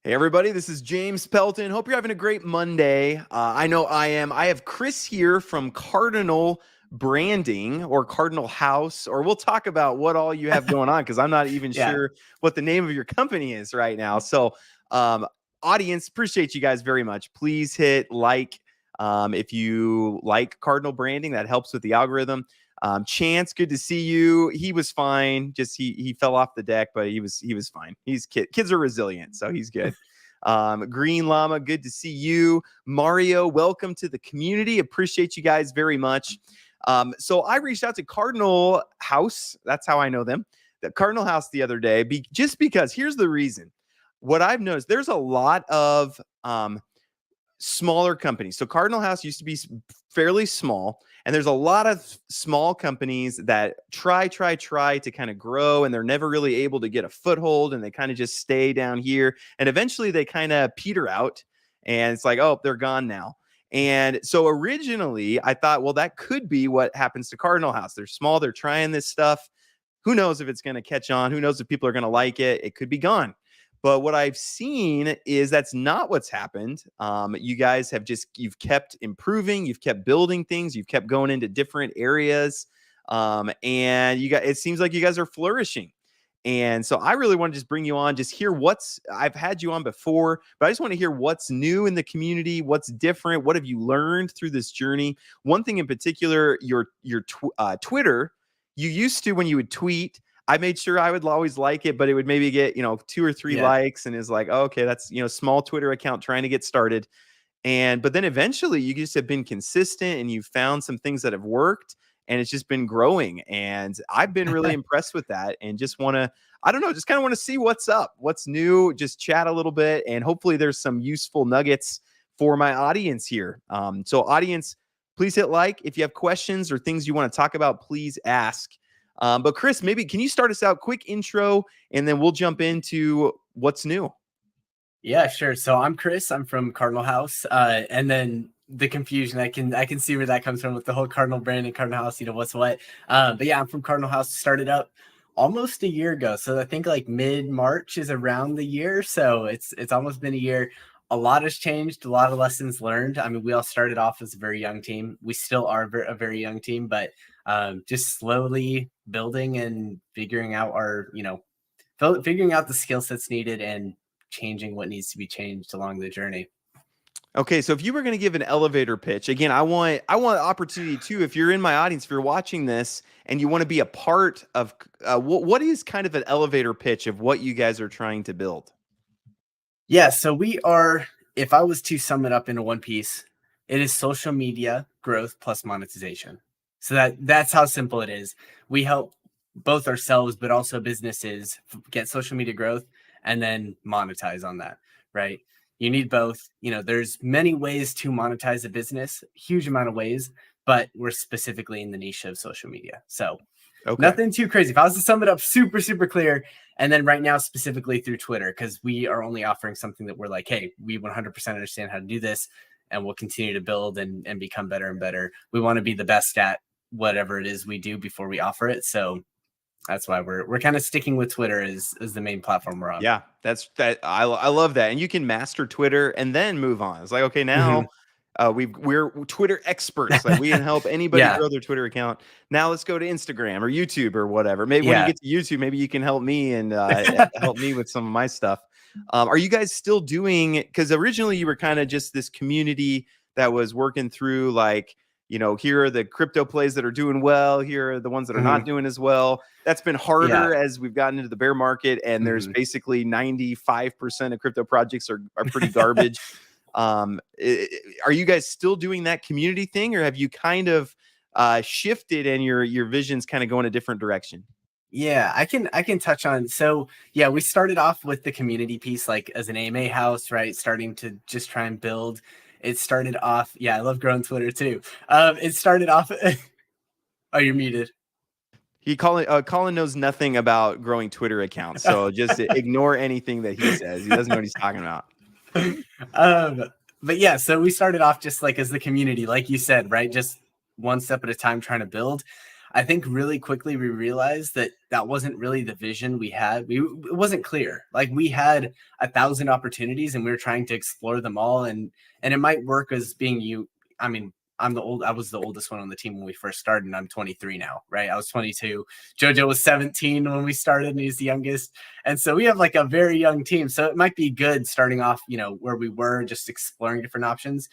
Hey, everybody, this is James Pelton. Hope you're having a great Monday. I know I am. I have Chris here from Cardinal Branding or Cardinal House, or we'll talk about what all you have going on because I'm not even Yeah. sure what the name of your company is right now. So, um, audience, appreciate you guys very much. Please hit like if you like Cardinal Branding. That helps with the algorithm. Chance, good to see you. He was fine. Just he fell off the deck, but he was fine. Kids are resilient, so he's good. Green Llama, good to see you. Mario, welcome to the community. Appreciate you guys very much. So I reached out to Cardinal House. That's how I know them. The Cardinal House the other day, just because here's the reason. What I've noticed, there's a lot of smaller companies. So Cardinal House used to be fairly small, and there's a lot of small companies that try to kind of grow, and they're never really able to get a foothold, and they kind of just stay down here, and eventually they kind of peter out, and it's like, oh, they're gone now. And so originally I thought, well, that could be what happens to Cardinal House. They're small, they're trying this stuff. Who knows if it's going to catch on? Who knows if people are going to like it? It could be gone. But what I've seen is that's not what's happened. You guys have you've kept improving, you've kept building things, you've kept going into different areas. And it seems like you guys are flourishing. And so I really want to just bring you on, just hear I've had you on before, but I just want to hear what's new in the community, what's different, what have you learned through this journey? One thing in particular, your Twitter, you used to, when you would tweet, I made sure I would always like it, but it would maybe get, 2 or 3 likes, and is like, oh, okay, that's, small Twitter account trying to get started. But then eventually you just have been consistent and you've found some things that have worked, and it's just been growing. And I've been really impressed with that, and just want to, I don't know, just kind of want to see what's up, what's new, just chat a little bit. And hopefully there's some useful nuggets for my audience here. So audience, please hit like. If you have questions or things you want to talk about, please ask. But Chris, maybe can you start us out, quick intro, and then we'll jump into what's new. Yeah, sure. So I'm Chris. I'm from Cardinal House. And then the confusion, I can see where that comes from with the whole Cardinal brand and Cardinal House, what's what. But yeah, I'm from Cardinal House. Started up almost a year ago. So I think like mid-March is around the year. So it's almost been a year. A lot has changed, a lot of lessons learned. I mean, we all started off as a very young team. We still are a very young team, but just slowly building and figuring out figuring out the skill sets needed and changing what needs to be changed along the journey. Okay, so if you were going to give an elevator pitch, again, I want opportunity too. If you're in my audience, if you're watching this and you want to be a part of, what is kind of an elevator pitch of what you guys are trying to build? Yeah, so we are, if I was to sum it up into one piece, it is social media growth plus monetization. So that's how simple it is. We help both ourselves, but also businesses get social media growth and then monetize on that, right? You need both. There's many ways to monetize a business, huge amount of ways, but we're specifically in the niche of social media. So nothing too crazy. If I was to sum it up super, super clear, and then right now specifically through Twitter, because we are only offering something that we're like, hey, we 100% understand how to do this, and we'll continue to build and become better and better. We want to be the best at whatever it is we do before we offer it. So that's why we're kind of sticking with Twitter as the main platform we're on. Yeah, I love that. And you can master Twitter and then move on. It's like, okay, now we're Twitter experts. Like, we can help anybody grow their Twitter account. Now let's go to Instagram or YouTube or whatever. Maybe when you get to YouTube, maybe you can help me and help me with some of my stuff. Are you guys still doing, because originally you were kind of just this community that was working through, like, here are the crypto plays that are doing well. Here are the ones that are not doing as well. That's been harder as we've gotten into the bear market, and there's basically 95% of crypto projects are pretty garbage. Are you guys still doing that community thing, or have you kind of shifted and your vision's kind of going a different direction? Yeah, I can touch on. So yeah, we started off with the community piece, like as an AMA house, right? Starting to just try and build. It started off. Yeah, I love growing Twitter too. It started off. Oh, you're muted. Colin knows nothing about growing Twitter accounts, so just ignore anything that he says. He doesn't know what he's talking about. But yeah, so we started off just like as the community, like you said, right? Just one step at a time trying to build. I think really quickly we realized that that wasn't really the vision we had. It wasn't clear. Like we had 1,000 opportunities and we were trying to explore them all. And it might work as being you. I mean, I was the oldest one on the team when we first started, and I'm 23 now, right? I was 22. JoJo was 17 when we started, and he's the youngest. And so we have like a very young team. So it might be good starting off, where we were just exploring different options.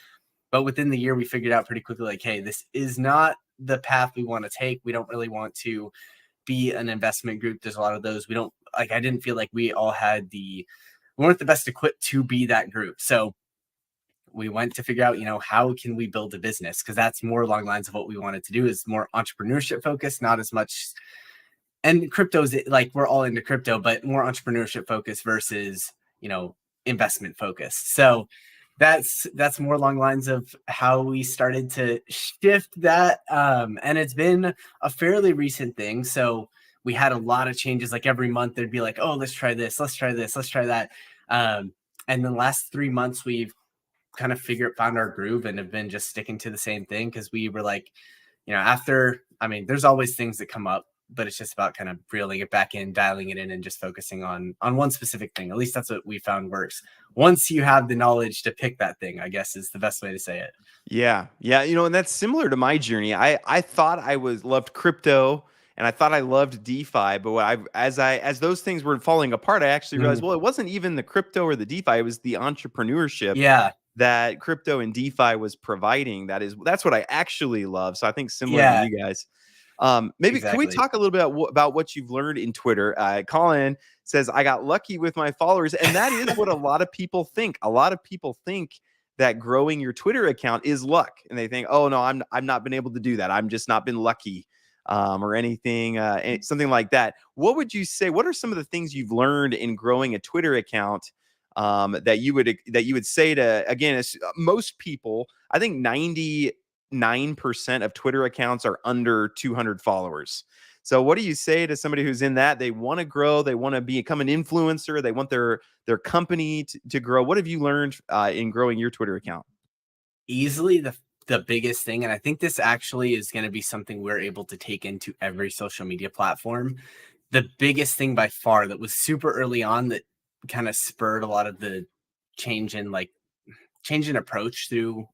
But within the year, we figured out pretty quickly, like, hey, this is not the path we want to take. We don't really want to be an investment group. There's a lot of those. I didn't feel like we weren't the best equipped to be that group. So we went to figure out, how can we build a business? Because that's more along the lines of what we wanted to do, is more entrepreneurship focused, not as much. And crypto's like, we're all into crypto, but more entrepreneurship focused versus, investment focused. So that's more along the lines of how we started to shift that. And it's been a fairly recent thing. So we had a lot of changes. Like every month there'd be like, oh, let's try this, let's try this, let's try that. And the last 3 months we've kind of found our groove and have been just sticking to the same thing. Cause we were like, there's always things that come up, but it's just about kind of reeling it back in, dialing it in, and just focusing on one specific thing. At least that's what we found works. Once you have the knowledge to pick that thing, I guess is the best way to say it. Yeah. Yeah. And that's similar to my journey. I thought loved crypto and I thought I loved DeFi, but as those things were falling apart, I actually realized, well, it wasn't even the crypto or the DeFi, it was the entrepreneurship that crypto and DeFi was providing. That's what I actually love. So I think similar to you guys. Maybe Can we talk a little bit about what you've learned in Twitter? Colin says, I got lucky with my followers. And that is what a lot of people think. A lot of people think that growing your Twitter account is luck. And they think, oh no, I've not been able to do that. I'm just not been lucky, or anything, something like that. What would you say? What are some of the things you've learned in growing a Twitter account, that you would say to, again, most people, I think 99% of Twitter accounts are under 200 followers. So what do you say to somebody who's in that? They want to grow, they want to become an influencer, they want their company to grow. What have you learned in growing your Twitter account? Easily the biggest thing, and I think this actually is going to be something we're able to take into every social media platform. The biggest thing by far that was super early on that kind of spurred a lot of the change in approach through,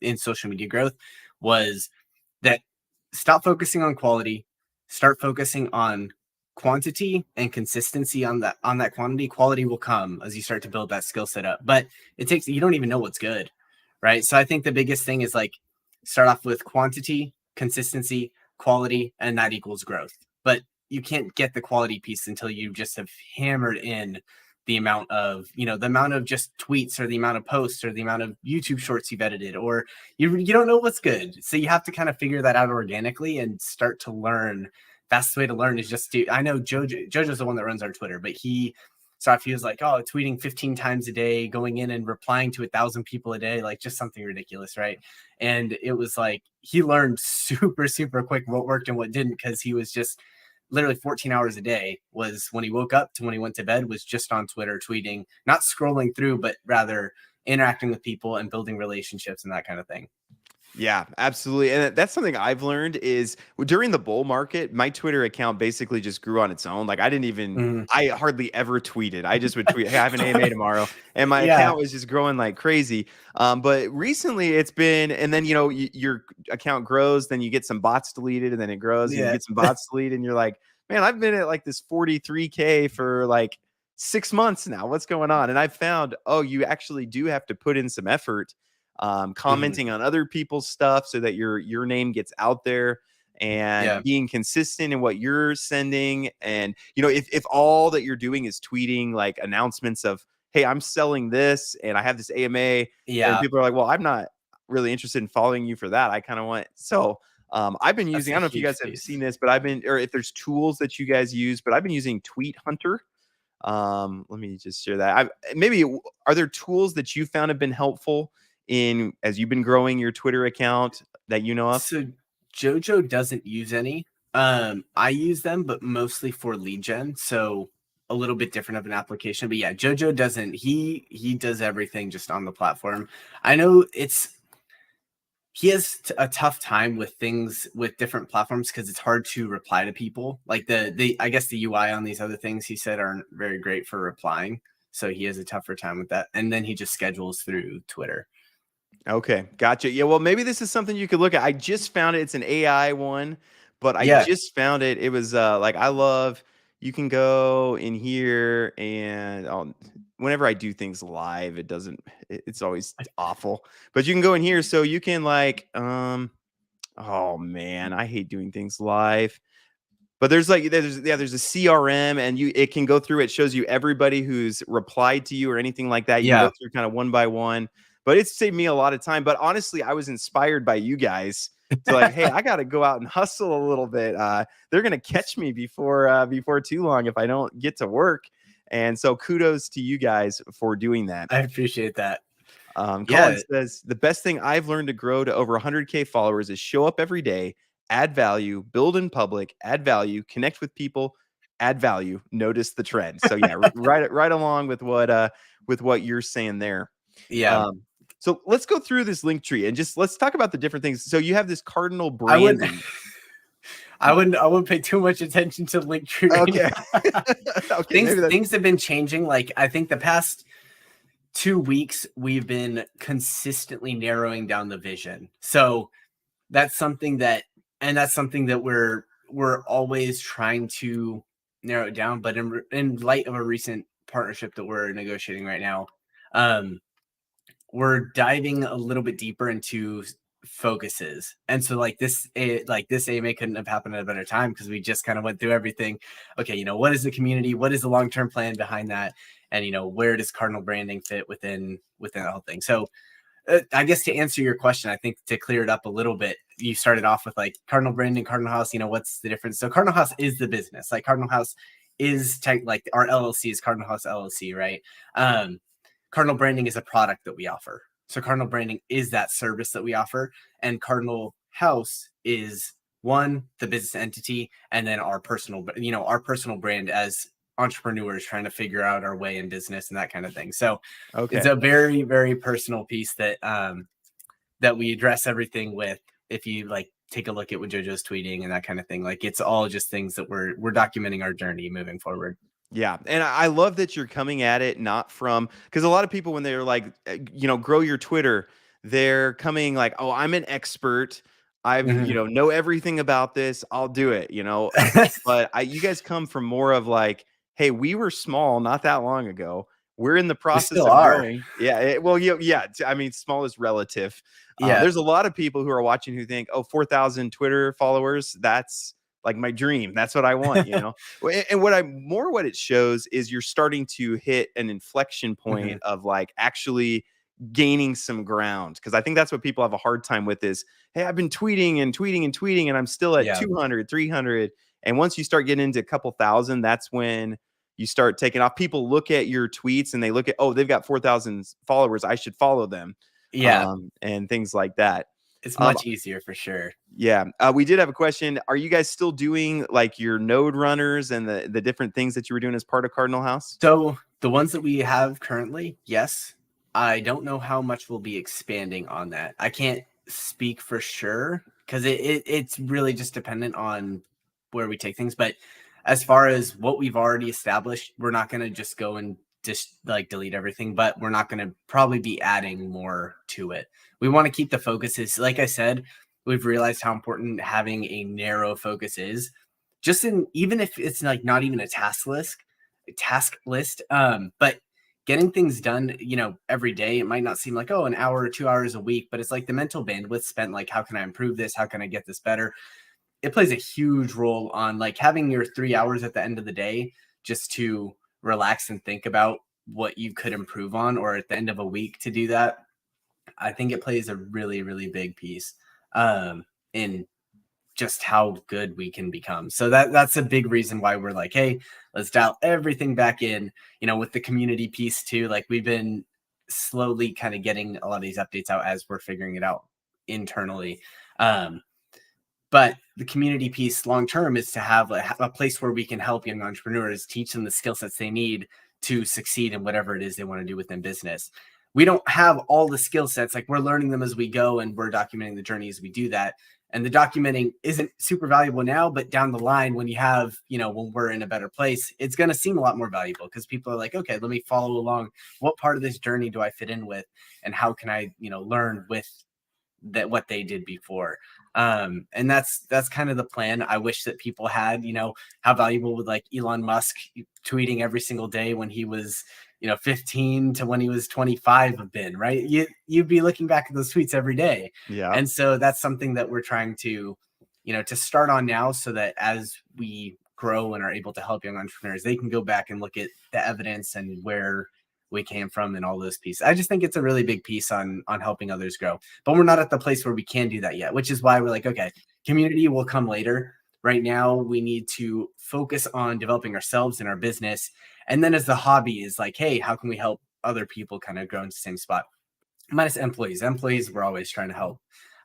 in social media growth was that stop focusing on quality, start focusing on quantity and consistency on that quantity. Quality will come as you start to build that skill set up, but you don't even know what's good, right? So I think the biggest thing is start off with quantity, consistency, quality, and that equals growth. But you can't get the quality piece until you just have hammered in the amount of just tweets or the amount of posts or the amount of YouTube shorts you've edited, or you don't know what's good. So you have to kind of figure that out organically and start to learn. Best way to learn is I know Jojo's the one that runs our Twitter, but he was like, oh, tweeting 15 times a day, going in and replying to 1,000 people a day, like just something ridiculous, right? And it was like he learned super, super quick what worked and what didn't, because he was just literally 14 hours a day was when he woke up to when he went to bed was just on Twitter, tweeting, not scrolling through, but rather interacting with people and building relationships and that kind of thing. Yeah, absolutely. And that's something I've learned is during the bull market, my Twitter account basically just grew on its own. Like I hardly ever tweeted. I just would tweet, hey, I have an AMA tomorrow. And my account was just growing like crazy. But recently it's been, and then, your account grows, then you get some bots deleted, and then it grows, and you get some bots deleted, and you're like, man, I've been at like this 43K for like 6 months now. What's going on? And I've found, oh, you actually do have to put in some effort, commenting on other people's stuff so that your name gets out there, and being consistent in what you're sending. And if all that you're doing is tweeting like announcements of, hey, I'm selling this and I have this AMA, and people are like, well, I'm not really interested in following you for that. I kind of want, so I've been using, I don't know if you guys have seen this, but or if there's tools that you guys use, but I've been using Tweet Hunter. Let me just share that. Maybe are there tools that you found have been helpful as you've been growing your Twitter account that you know of? So Jojo doesn't use any. I use them, but mostly for lead gen. So a little bit different of an application. But yeah, Jojo doesn't. He does everything just on the platform. I know he has a tough time with things with different platforms because it's hard to reply to people. Like the I guess the UI on these other things he said aren't very great for replying. So he has a tougher time with that. And then he just schedules through Twitter. Okay, gotcha. Yeah, well, maybe this is something you could look at. I just found it. It's an AI one, but I Yeah. just found it. It was like I love. You can go in here and whenever I do things live, it doesn't. It's always awful. But you can go in here, so you can like. Oh man, I hate doing things live. But there's there's a CRM and it can go through. It shows you everybody who's replied to you or anything like that. You can Yeah. go through kind of one by one. But it's saved me a lot of time. But honestly, I was inspired by you guys to like, hey, I got to go out and hustle a little bit. They're gonna catch me before too long if I don't get to work. And so kudos to you guys for doing that. I appreciate that. Colin Yeah. says the best thing I've learned to grow to over 100K followers is show up every day, add value, build in public, add value, connect with people, add value, notice the trend. So yeah, right along with what you're saying there. Yeah. So let's go through this link tree and just let's talk about the different things. So you have this Cardinal I wouldn't Branding. I wouldn't pay too much attention to Linktree right Okay. now. Okay. Things have been changing. Like I think the past 2 weeks we've been consistently narrowing down the vision. So that's something that we're always trying to narrow it down. But in light of a recent partnership that we're negotiating right now, we're diving a little bit deeper into focuses. And so like this AMA couldn't have happened at a better time because we just kind of went through everything. Okay, what is the community? What is the long-term plan behind that? And where does Cardinal Branding fit within the whole thing? So I guess to answer your question, I think to clear it up a little bit, you started off with like Cardinal Branding, Cardinal House, what's the difference? So Cardinal House is the business. Like Cardinal House is like our LLC is Cardinal House LLC, right? Cardinal Branding is a product that we offer. So Cardinal Branding is that service that we offer. And Cardinal House is one, the business entity, and then our personal brand as entrepreneurs trying to figure out our way in business and that kind of thing. So it's a very, very personal piece that that we address everything with. If you like take a look at what JoJo's tweeting and that kind of thing, like it's all just things that we're documenting our journey moving forward. Yeah. And I love that you're coming at it not from, because a lot of people, when they're like, grow your Twitter, they're coming like, oh, I'm an expert. I've, know everything about this. I'll do it, but you guys come from more of like, hey, we were small not that long ago. We're in the process of growing. Yeah. Yeah. I mean, small is relative. Yeah. There's a lot of people who are watching who think, oh, 4,000 Twitter followers, that's like my dream. That's what I want, And what it shows is you're starting to hit an inflection point of like actually gaining some ground. Because I think that's what people have a hard time with is, hey, I've been tweeting and tweeting and tweeting, and I'm still at 200, 300. And once you start getting into a couple thousand, that's when you start taking off. People look at your tweets and they look at, oh, they've got 4,000 followers, I should follow them. Yeah. And things like that. It's much easier for sure. Yeah. We did have a question. Are you guys still doing like your node runners and the different things that you were doing as part of Cardinal House? So the ones that we have currently, yes. I don't know how much we'll be expanding on that. I can't speak for sure because it's really just dependent on where we take things. But as far as what we've already established, we're not going to just go and just like delete everything, but we're not going to probably be adding more to it. We want to keep the focuses. Like I said, we've realized how important having a narrow focus is, just even if it's like not even a task list, but getting things done, every day. It might not seem like, oh, an hour or 2 hours a week, but it's like the mental bandwidth spent, like, how can I improve this? How can I get this better? It plays a huge role on like having your 3 hours at the end of the day just to relax and think about what you could improve on, or at the end of a week to do that. I think it plays a really, really big piece in just how good we can become. So that's a big reason why we're like, hey, let's dial everything back in, with the community piece too. Like we've been slowly kind of getting a lot of these updates out as we're figuring it out internally. But the community piece long-term is to have a place where we can help young entrepreneurs, teach them the skill sets they need to succeed in whatever it is they want to do within business. we don't have all the skill sets. Like, we're learning them as we go, and we're documenting the journey as we do that. And the documenting isn't super valuable now, but down the line, when you have, when we're in a better place, it's going to seem a lot more valuable, because people are like, okay, let me follow along. What part of this journey do I fit in with? And how can I, learn with that, what they did before? And that's kind of the plan. I wish that people had, how valuable would like Elon Musk tweeting every single day when he was, 15 to when he was 25 have been, right? You'd be looking back at those tweets every day. Yeah. And so that's something that we're trying to, to start on now, so that as we grow and are able to help young entrepreneurs, they can go back and look at the evidence and where we came from and all those pieces. I just think it's a really big piece on helping others grow, but we're not at the place where we can do that yet, which is why we're like, okay, community will come later. Right now, we need to focus on developing ourselves and our business. And then as the hobby is like, hey, how can we help other people kind of grow into the same spot? Minus employees. Employees, we're always trying to help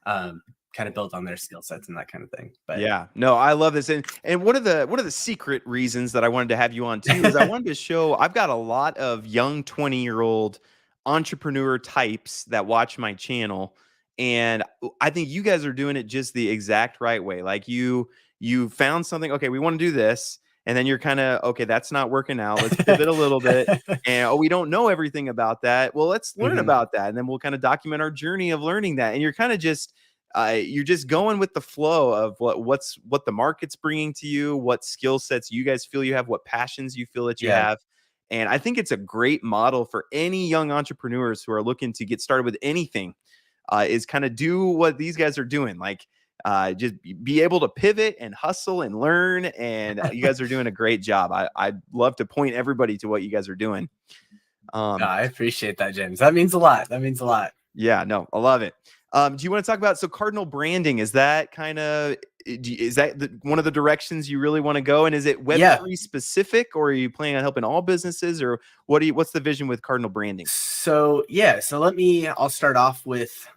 kind of build on their skill sets and that kind of thing. But yeah, no, I love this. And one of the secret reasons that I wanted to have you on too is I wanted to show I've got a lot of young 20-year-old entrepreneur types that watch my channel. And I think you guys are doing it just the exact right way. Like you found something, okay, we want to do this. And then you're kind of, okay, that's not working out. Let's pivot a little bit. And we don't know everything about that. Well, let's learn about that. And then we'll kind of document our journey of learning that. And you're kind of just, you're just going with the flow of what the market's bringing to you, what skill sets you guys feel you have, what passions you feel that you have. And I think it's a great model for any young entrepreneurs who are looking to get started with anything, is kind of do what these guys are doing. Like, just be able to pivot and hustle and learn. And you guys are doing a great job. I'd love to point everybody to what you guys are doing. I appreciate that, James. That means a lot. Yeah, no, I love it. Do you want to talk about, so Cardinal Branding, is that kind of, is that one of the directions you really want to go? And is it Web3 specific, or are you planning on helping all businesses, or what's the vision with Cardinal Branding? So I'll start off with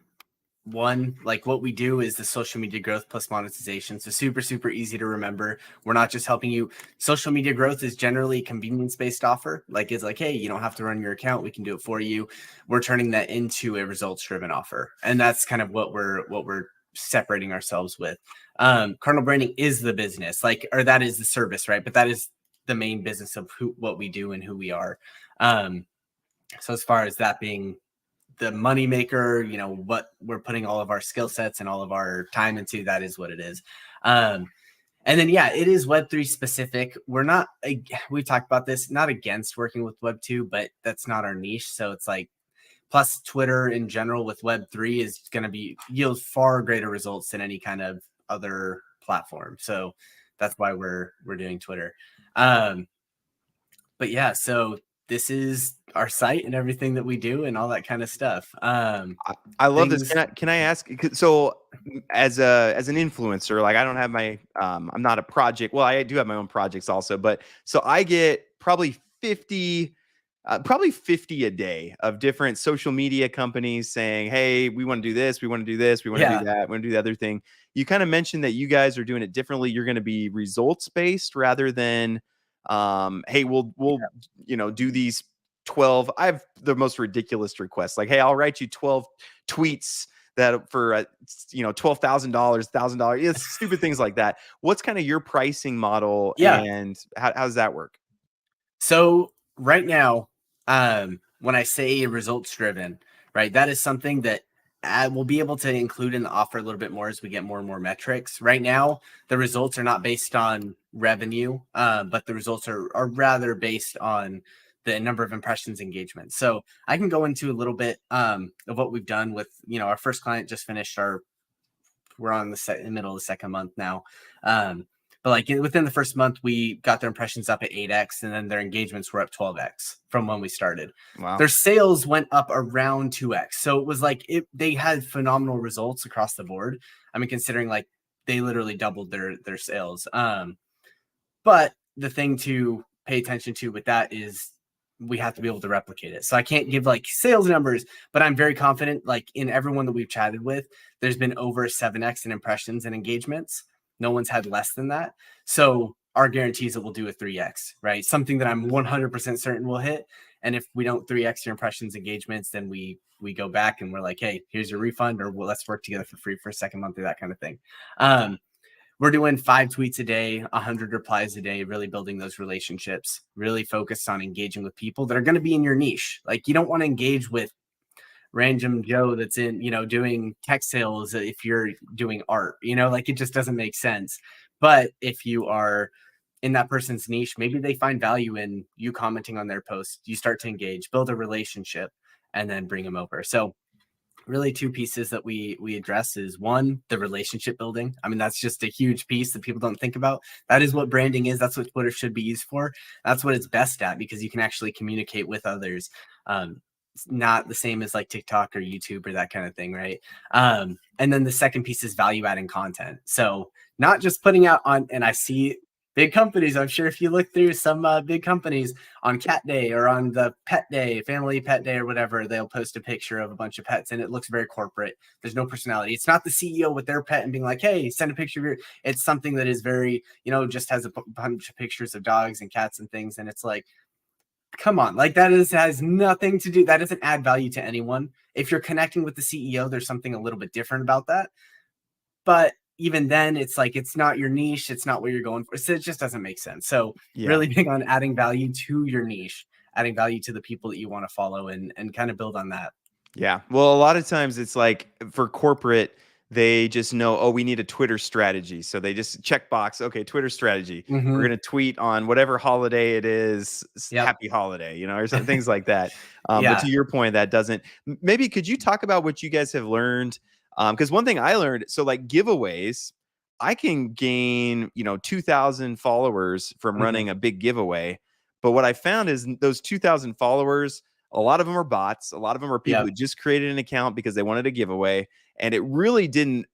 one. Like, what we do is the social media growth plus monetization. So super, super easy to remember. We're not just helping you. Social media growth is generally a convenience-based offer. Like, it's like, hey, you don't have to run your account. We can do it for you. We're turning that into a results-driven offer. And that's kind of what we're separating ourselves with. Cardinal Branding is the business, or that is the service, right? But that is the main business of what we do and who we are. So as far as that being the moneymaker, what we're putting all of our skill sets and all of our time into, that is what it is. And then, it is Web3 specific. We've talked about this, not against working with Web2, but that's not our niche. So it's like, plus Twitter in general with Web3 is going to yield far greater results than any kind of other platform. So that's why we're doing Twitter. But so this is our site and everything that we do and all that kind of stuff. I love this. Can I ask? So as an influencer, like, I don't have my, I'm not a project. Well, I do have my own projects also, but so I get probably 50 a day of different social media companies saying, hey, we want to do this. We want to do this. We want to do that. We want to do the other thing. You kind of mentioned that you guys are doing it differently. You're going to be results based rather than, hey, we'll do these 12. I have the most ridiculous requests. Like, hey, I'll write you 12 tweets that for $12,000, $1,000. It's stupid things like that. What's kind of your pricing model, and how does that work? So right now, when I say results driven, right, that is something that we'll be able to include in the offer a little bit more as we get more and more metrics. Right now, the results are not based on revenue, but the results are rather based on the number of impressions, engagement. So I can go into a little bit of what we've done with, our first client just finished we're on the middle of the second month now. But like within the first month, we got their impressions up at 8x, and then their engagements were up 12x from when we started. Wow. Their sales went up around 2x. So it was like they had phenomenal results across the board. I mean, considering like they literally doubled their sales. But the thing to pay attention to with that is we have to be able to replicate it. So I can't give like sales numbers, but I'm very confident, like in everyone that we've chatted with, there's been over 7x in impressions and engagements. No one's had less than that. So our guarantees that we'll do a 3x, right? Something that I'm 100% certain will hit. And if we don't 3x your impressions, engagements, then we go back and we're like, hey, here's your refund, or well, let's work together for free for a second month, or that kind of thing. We're doing 5 tweets a day, 100 replies a day, really building those relationships, really focused on engaging with people that are going to be in your niche. Like, you don't want to engage with random Joe that's in, doing tech sales if you're doing art, like, it just doesn't make sense. But if you are in that person's niche, maybe they find value in you commenting on their post, you start to engage, build a relationship, and then bring them over. So really 2 pieces that we address is, one, the relationship building. I mean, that's just a huge piece that people don't think about. That is what branding is. That's what Twitter should be used for. That's what it's best at, because you can actually communicate with others. It's not the same as like TikTok or YouTube or that kind of thing, right? And then the second piece is value adding content. So not just putting out on, and I see big companies, I'm sure if you look through some big companies on Cat Day or on the Pet Day, Family Pet Day or whatever, they'll post a picture of a bunch of pets and it looks very corporate. There's no personality. It's not the CEO with their pet and being like, hey, send a picture of your, it's something that is very, just has a bunch of pictures of dogs and cats and things. And it's like, come on, like, has nothing to do, that doesn't add value to anyone. If you're connecting with the CEO, there's something a little bit different about that. But even then, it's like, it's not your niche. It's not what you're going for. So it just doesn't make sense. So really big on adding value to your niche, adding value to the people that you want to follow, and kind of build on that. Yeah. Well, a lot of times it's like for corporate, they just know, oh, we need a Twitter strategy. So they just check box. Okay, Twitter strategy. We're going to tweet on whatever holiday it is. Happy holiday, or some things like that. But to your point, that doesn't. Maybe could you talk about what you guys have learned? Because one thing I learned, so like giveaways, I can gain 2,000 followers from running a big giveaway. But what I found is those 2,000 followers, a lot of them are bots. A lot of them are people who just created an account because they wanted a giveaway, and it really didn't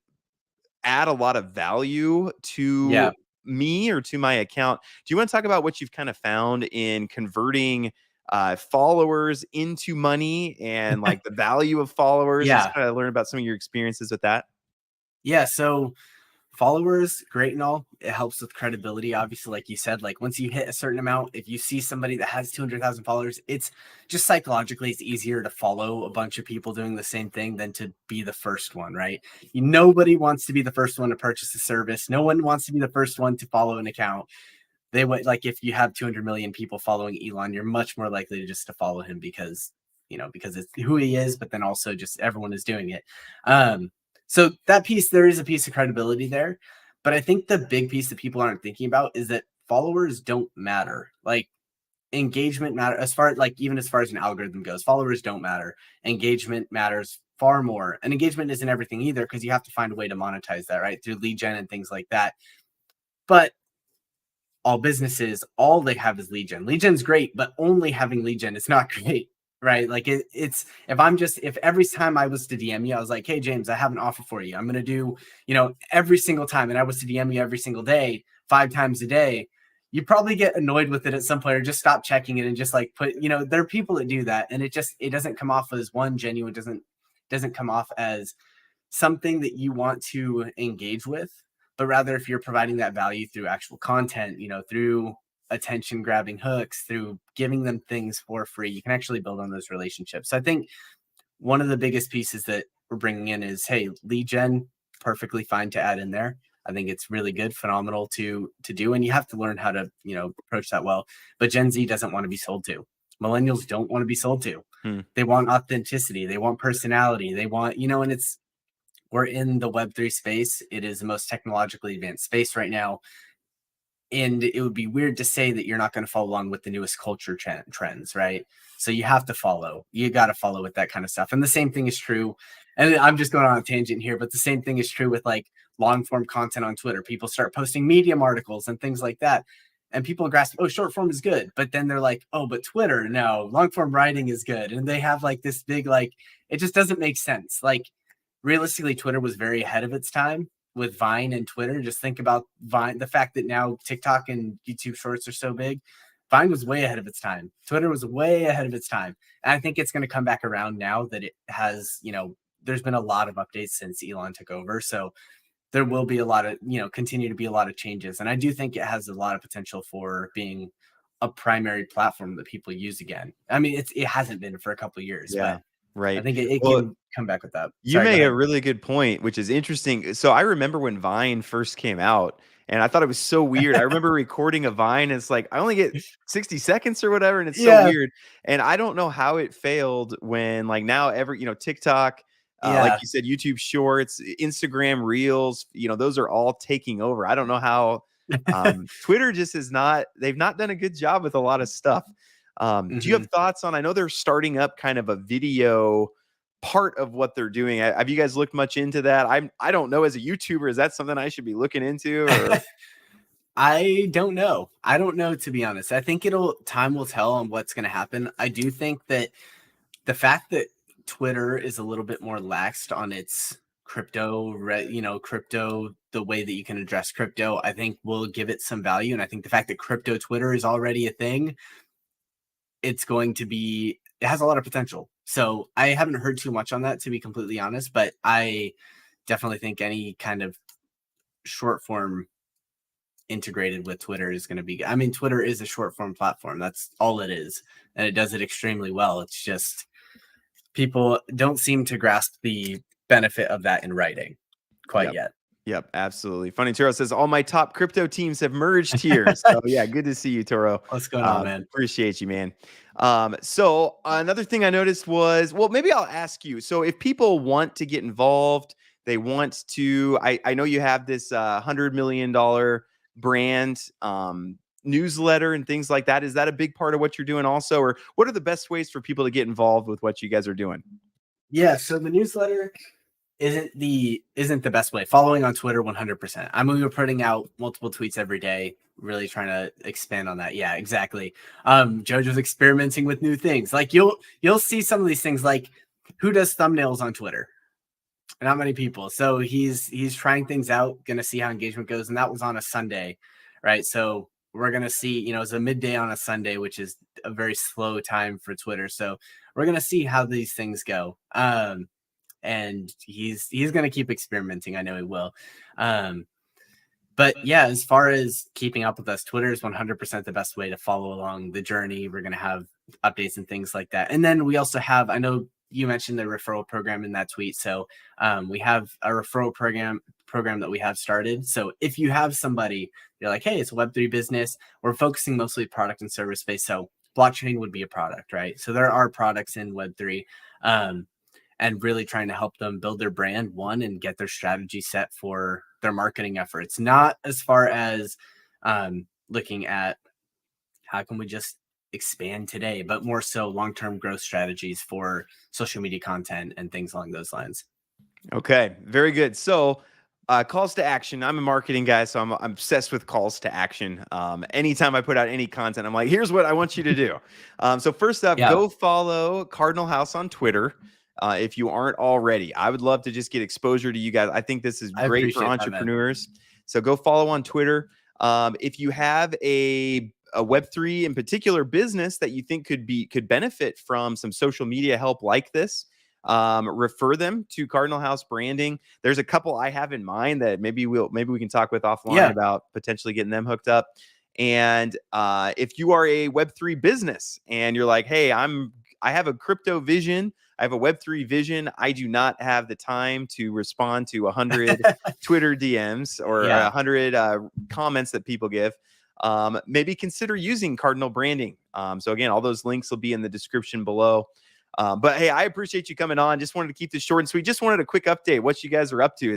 add a lot of value to me or to my account. Do you want to talk about what you've kind of found in converting followers into money and like the value of followers? Just kind of learn about some of your experiences with that. Yeah. So followers, great and all. It helps with credibility. Obviously, like you said, like once you hit a certain amount, if you see somebody that has 200,000 followers, it's just psychologically, it's easier to follow a bunch of people doing the same thing than to be the first one, right? Nobody wants to be the first one to purchase a service. No one wants to be the first one to follow an account. They would, like, if you have 200 million people following Elon, you're much more likely to just to follow him because it's who he is, but then also just everyone is doing it. So that piece, there is a piece of credibility there. But I think the big piece that people aren't thinking about is that followers don't matter. Like, engagement matter even as far as an algorithm goes. Followers don't matter. Engagement matters far more. And engagement isn't everything either, because you have to find a way to monetize that, right? Through lead gen and things like that. But all businesses, all they have is lead gen. Lead gen's great, but only having lead gen is not great. Right. Like it's if every time I was to DM you, I was like, hey, James, I have an offer for you. I'm going to do, every single time. And I was to DM you every single day, 5 times a day. You probably get annoyed with it at some point, or just stop checking it and just like put, there are people that do that. And it doesn't come off as genuine, doesn't come off as something that you want to engage with. But rather, if you're providing that value through actual content, through attention grabbing hooks, through giving them things for free, you can actually build on those relationships. So I think one of the biggest pieces that we're bringing in is, hey, lead gen, perfectly fine to add in there. I think it's really good, phenomenal to do, and you have to learn how to approach that well. But Gen Z doesn't want to be sold to. Millennials don't want to be sold to. They want authenticity, they want personality, they want and we're in the Web3 space. It is the most technologically advanced space right now. And it would be weird to say that you're not going to follow along with the newest culture trends, right? So you have to follow. You got to follow with that kind of stuff. And the same thing is true. And I'm just going on a tangent here, but the same thing is true with like long form content on Twitter. People start posting Medium articles and things like that. And people grasp, oh, short form is good. But then they're like, oh, but Twitter, no, long form writing is good. And they have like this big, like, it just doesn't make sense. Like, realistically, Twitter was very ahead of its time with Vine and Twitter. Just think about Vine, the fact that now TikTok and YouTube Shorts are so big. Vine was way ahead of its time. Twitter was way ahead of its time. And I think it's going to come back around now that it has, there's been a lot of updates since Elon took over. So there will be a lot of, continue to be a lot of changes. And I do think it has a lot of potential for being a primary platform that people use again. I mean, it hasn't been for a couple of years, Yeah, but I right. think it Well, can come back with that. you Sorry, go made a ahead. really good point, which is interesting. So I remember when Vine first came out, and I thought it was so weird. I remember recording a Vine, and it's like I only get 60 seconds or whatever, and it's so Yeah, weird. And I don't know how it failed when like now TikTok, like yeah. you said, YouTube Shorts, Instagram Reels, those are all taking over. I don't know how Twitter just is not. They've not done a good job with a lot of stuff. Do you hmm have thoughts on? I know they're starting up kind of a video part of what they're doing. Have you guys looked much into that? I don't know, as a YouTuber, is that something I should be looking into, or I don't know. I don't know, to be honest. I think time will tell on what's going to happen. I do think that the fact that Twitter is a little bit more laxed on its crypto, the way that you can address crypto, I think will give it some value. And I think the fact that crypto Twitter is already a thing, it has a lot of potential. So I haven't heard too much on that, to be completely honest, but I definitely think any kind of short form integrated with Twitter is going to be, I mean, Twitter is a short form platform. That's all it is. And it does it extremely well. It's just people don't seem to grasp the benefit of that in writing quite Yep. yet. Yep, absolutely. Funny Toro says all my top crypto teams have merged here. So yeah, good to see you, Toro. What's going on, man? Appreciate you, man. So another thing I noticed was, well, maybe I'll ask you. So if people want to get involved, they want to. I know you have this $100 million brand newsletter and things like that. Is that a big part of what you're doing also, or what are the best ways for people to get involved with what you guys are doing? Yeah, so the newsletter isn't the best way. Following on Twitter 100%. I mean, we're putting out multiple tweets every day, really trying to expand on that. Yeah, exactly. Jojo's experimenting with new things. Like you'll see some of these things, like who does thumbnails on Twitter? Not many people. So he's trying things out, gonna see how engagement goes. And that was on a Sunday, right? So we're gonna see, it's a midday on a Sunday, which is a very slow time for Twitter. So we're gonna see how these things go. And he's gonna keep experimenting. I know he will. But yeah, as far as keeping up with us, Twitter is 100% the best way to follow along the journey. We're gonna have updates and things like that. And then we also have, I know you mentioned the referral program in that tweet. So we have a referral program that we have started. So if you have somebody, you're like, hey, it's a Web3 business. We're focusing mostly product and service space. So blockchain would be a product, right? So there are products in Web3. And really trying to help them build their brand, one, and get their strategy set for their marketing efforts. Not as far as looking at how can we just expand today, but more so long-term growth strategies for social media content and things along those lines. Okay, very good. So, calls to action. I'm a marketing guy, so I'm obsessed with calls to action. Anytime I put out any content, I'm like, here's what I want you to do. So first up, Yeah, go follow Cardinal House on Twitter. If you aren't already, I would love to just get exposure to you guys. I think this is I great for appreciate that, man. entrepreneurs. So go follow on Twitter. If you have a Web3 in particular business that you think could benefit from some social media help like this, refer them to Cardinal House Branding. There's a couple I have in mind that maybe we can talk with offline Yeah. about potentially getting them hooked up. And if you are a Web3 business and you're like, hey, I have a crypto vision, I have a Web3 vision, I do not have the time to respond to 100 Twitter DMs or Yeah. 100 comments that people give, maybe consider using Cardinal Branding. So again, all those links will be in the description below. But hey, I appreciate you coming on. Just wanted to keep this short and sweet. Just wanted a quick update. What you guys are up to?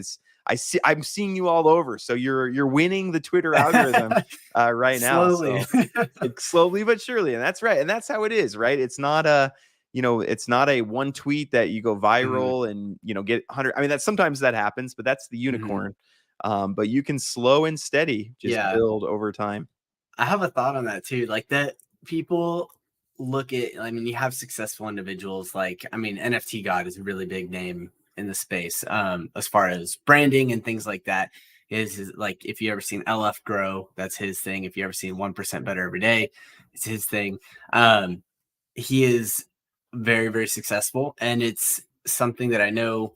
I'm seeing you all over. So you're winning the Twitter algorithm right now. Slowly. So slowly but surely, and that's right. And that's how it is, right? It's not a one tweet that you go Mhm, viral and get 100. I mean, that sometimes that happens, but that's the mhm. unicorn. But you can slow and steady just Yeah. build over time. I have a thought on that too. Like that people look at, I mean, you have successful individuals like, I mean, NFT God is a really big name in the space. As far as branding and things like that, is like if you ever seen LF grow, that's his thing. If you ever seen 1% better every day, it's his thing. He is very, very successful. And it's something that I know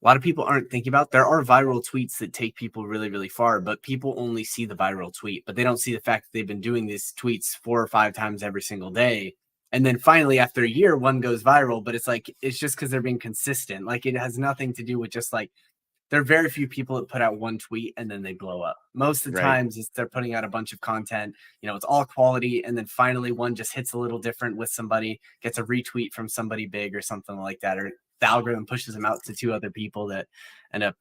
a lot of people aren't thinking about. There are viral tweets that take people really, really far, but people only see the viral tweet, but they don't see the fact that they've been doing these tweets 4 or 5 times every single day. And then finally, after a year, one goes viral, but it's like, it's just because they're being consistent. Like, it has nothing to do with just like, there are very few people that put out one tweet and then they blow up. Most of the Right. times they're putting out a bunch of content, it's all quality. And then finally one just hits a little different with somebody, gets a retweet from somebody big or something like that. Or the algorithm pushes them out to 2 other people that end up,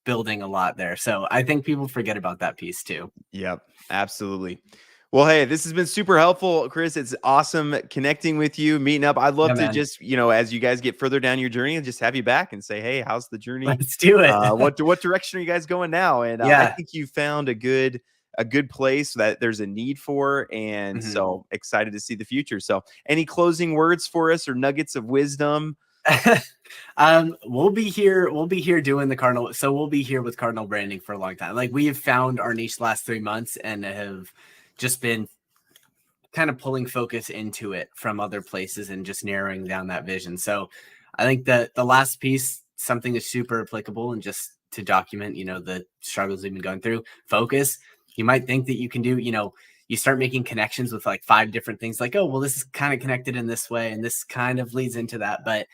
building a lot there. So I think people forget about that piece too. Yep, absolutely. Well, hey, this has been super helpful, Chris. It's awesome connecting with you, meeting up. I'd love Yeah, to man. just, as you guys get further down your journey, and just have you back and say, hey, how's the journey? Let's do it. What direction are you guys going now? And I Yeah. think you found a good place that there's a need for, and so excited to see the future. So, any closing words for us or nuggets of wisdom? We'll be here doing the Cardinal. So we'll be here with Cardinal Branding for a long time. Like, we have found our niche last 3 months and have just been kind of pulling focus into it from other places and just narrowing down that vision. So I think that the last piece, something is super applicable, and just to document, the struggles we've been going through, focus. You might think that you can do, you start making connections with like 5 different things, like, oh, well, this is kind of connected in this way, and this kind of leads into that. But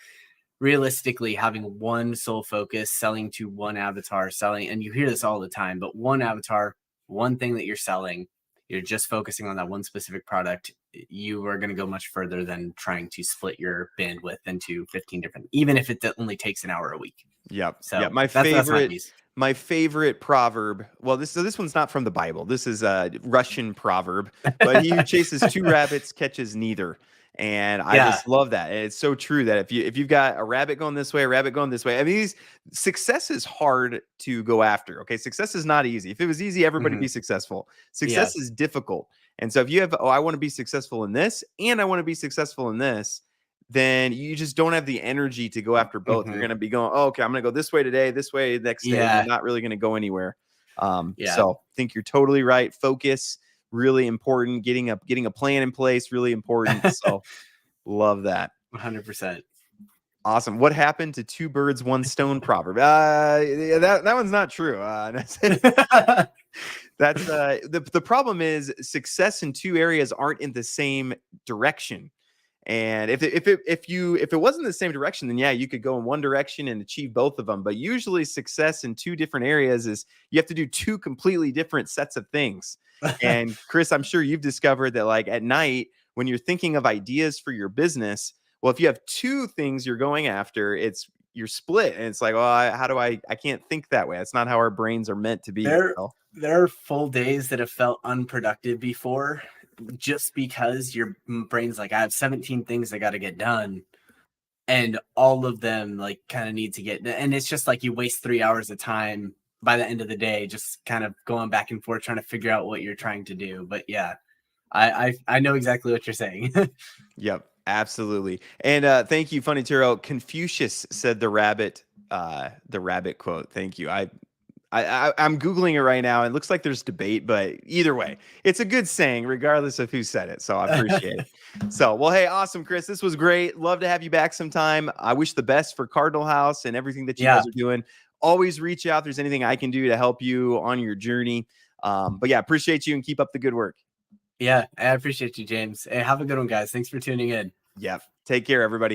realistically, having one sole focus, selling to one avatar, and you hear this all the time, but one avatar, one thing that you're selling, you're just focusing on that one specific product, you are going to go much further than trying to split your bandwidth into 15 different, even if it only takes an hour a week. Yep. So yeah, my favorite proverb. Well, this one's not from the Bible. This is a Russian proverb, but he who chases 2 rabbits catches neither. And I just love that. And it's so true that if you've got a rabbit going this way, a rabbit going this way, I mean, success is hard to go after. Okay. Success is not easy. If it was easy, everybody would be successful. Success is difficult. And so if you have, I want to be successful in this and I want to be successful in this, then you just don't have the energy to go after both. You're going to be going, oh, okay, I'm going to go this way today, this way next day. You're not really going to go anywhere. So I think you're totally right. Focus, really important. Getting a plan in place, really important. So love that. 100%. Awesome. What happened to 2 birds, 1 stone proverb? That one's not true. That's the problem is success in 2 areas aren't in the same direction. And if it wasn't the same direction, then yeah, you could go in one direction and achieve both of them. But usually success in 2 different areas is you have to do 2 completely different sets of things. And Chris, I'm sure you've discovered that, like, at night when you're thinking of ideas for your business, well, if you have 2 things you're going after, you're split, and it's like, well, I can't think that way. That's not how our brains are meant to be. There are full days that have felt unproductive before, just because your brain's like, I have 17 things I got to get done, and all of them like kind of need to get, and it's just like you waste 3 hours of time by the end of the day, just kind of going back and forth trying to figure out what you're trying to do. But yeah, I know exactly what you're saying. Yep, absolutely. And thank you, Funny Tiro. Confucius said the rabbit quote. Thank you. I'm Googling it right now. It looks like there's debate, but either way, it's a good saying, regardless of who said it. So I appreciate it. So, well, hey, awesome, Chris. This was great. Love to have you back sometime. I wish the best for Cardinal House and everything that you guys are doing. Always reach out if there's anything I can do to help you on your journey. But yeah, appreciate you and keep up the good work. Yeah, I appreciate you, James. Hey, have a good one, guys. Thanks for tuning in. Yeah. Take care, everybody.